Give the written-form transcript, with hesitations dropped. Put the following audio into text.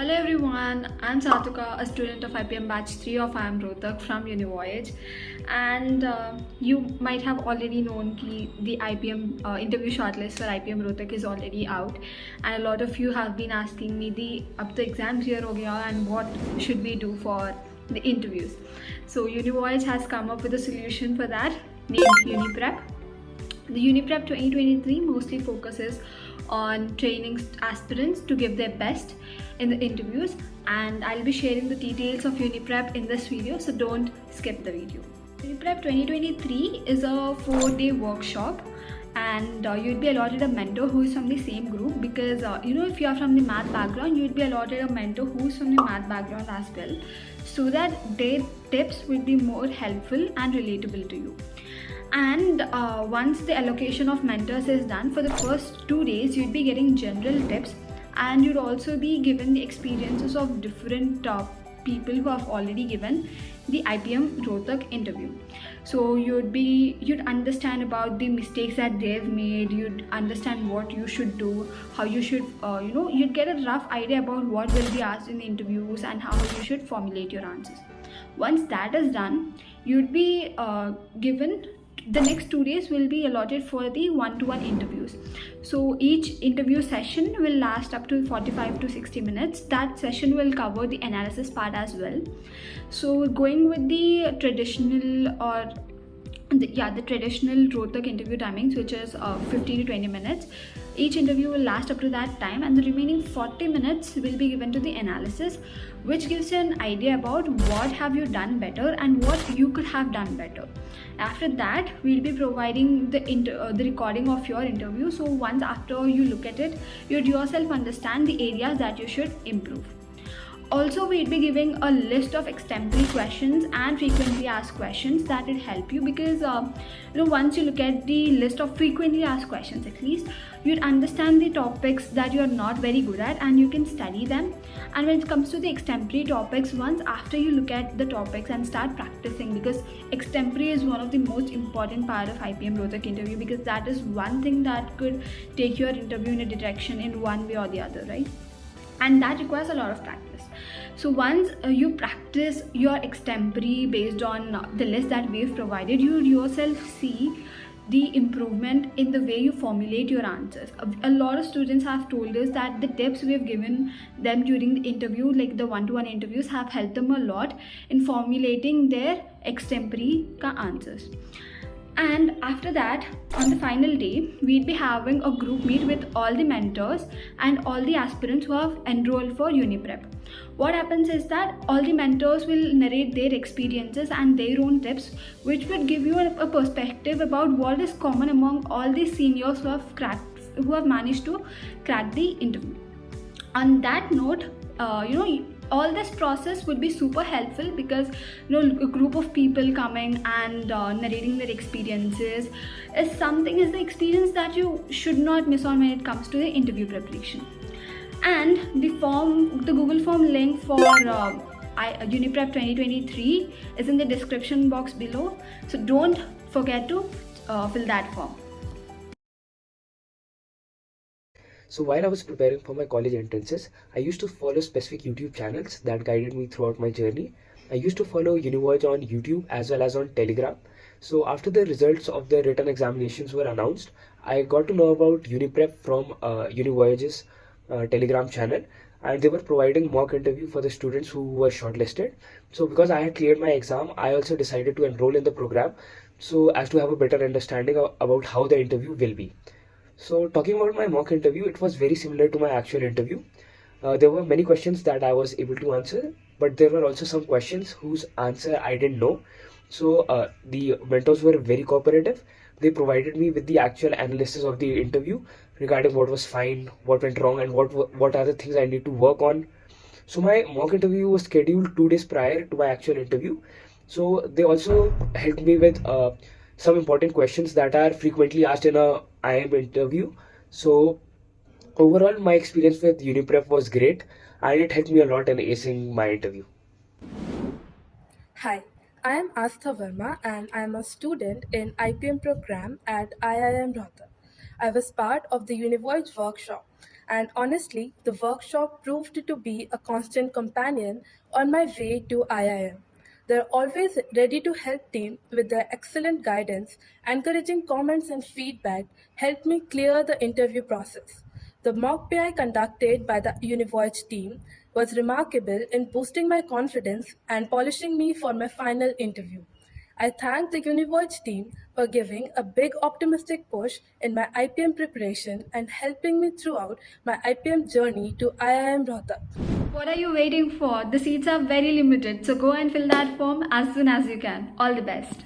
Hello everyone, I'm Satuka, a student of IPM Batch 3 of IIM Rohtak from UniVoyage, and you might have already known that the IPM interview shortlist for IPM Rohtak is already out, and a lot of you have been asking me अब तो exam clear हो गया and what should we do for the interviews. So UniVoyage has come up with a solution for that named UniPrep. The UniPrep 2023 mostly focuses on training aspirants to give their best in the interviews, and I'll be sharing the details of UniPrep in this video, so don't skip the video. UniPrep 2023 is a 4-day workshop, and you'd be allotted a mentor who is from the same group because if you are from the math background, you'd be allotted a mentor who is from the math background as well, so that their tips will be more helpful and relatable to you. And once the allocation of mentors is done, for the first 2 days you'd be getting general tips, and you'd also be given the experiences of different people who have already given the IPM Rohtak interview. So you'd understand about the mistakes that they've made, you'd understand what you should do, how you should you'd get a rough idea about what will be asked in the interviews and how you should formulate your answers. Once that is done, you'd be given the next 2 days will be allotted for the one-to-one interviews. So each interview session will last up to 45 to 60 minutes. That session will cover the analysis part as well. So going with the traditional the traditional Rohtak interview timings, which is 15 to 20 minutes. Each interview will last up to that time, and the remaining 40 minutes will be given to the analysis, which gives you an idea about what have you done better and what you could have done better. After that, we'll be providing the recording of your interview, so once after you look at it, you'd yourself understand the areas that you should improve. Also, we'll be giving a list of extemporary questions and frequently asked questions that will help you, because once you look at the list of frequently asked questions, at least you'd understand the topics that you are not very good at and you can study them. And when it comes to the extemporary topics, once after you look at the topics and start practicing, because extemporary is one of the most important part of IPM Rohtak interview, because that is one thing that could take your interview in a direction in one way or the other, right? And that requires a lot of practice. So once you practice your extemporary based on the list that we've provided, you yourself see the improvement in the way you formulate your answers. A lot of students have told us that the tips we've given them during the interview, like the one-to-one interviews, have helped them a lot in formulating their extemporary answers. And after that, on the final day, we'd be having a group meet with all the mentors and all the aspirants who have enrolled for UniPrep. What happens is that all the mentors will narrate their experiences and their own tips, which would give you a perspective about what is common among all the seniors who have managed to crack the interview. On that note, all this process would be super helpful, because a group of people coming and narrating their experiences is the experience that you should not miss on when it comes to the interview preparation. And the Google form link for UniPrep 2023 is in the description box below, so don't forget to fill that form. So while I was preparing for my college entrances, I used to follow specific YouTube channels that guided me throughout my journey. I used to follow UniVoyage on YouTube as well as on Telegram. So after the results of the written examinations were announced, I got to know about UniPrep from UniVoyage's Telegram channel, and they were providing mock interview for the students who were shortlisted. So because I had cleared my exam, I also decided to enroll in the program so as to have a better understanding about how the interview will be. So talking about my mock interview, it was very similar to my actual interview. There were many questions that I was able to answer, but there were also some questions whose answer I didn't know. So the mentors were very cooperative. They provided me with the actual analysis of the interview regarding what was fine, what went wrong, and what are the things I need to work on. So my mock interview was scheduled 2 days prior to my actual interview. So they also helped me with some important questions that are frequently asked in a IIM interview. So overall, my experience with UniPrep was great, and it helped me a lot in acing my interview. Hi, I am Astha Verma and I am a student in IPM program at IIM Rohtak. I was part of the UniVoyage workshop and honestly, the workshop proved to be a constant companion on my way to IIM. They're always ready to help team with their excellent guidance, encouraging comments and feedback helped me clear the interview process. The mock PI conducted by the UniVoyage team was remarkable in boosting my confidence and polishing me for my final interview. I thank the UniVoyage team for giving a big optimistic push in my IPM preparation and helping me throughout my IPM journey to IIM Rohtak. What are you waiting for? The seats are very limited, so go and fill that form as soon as you can. All the best.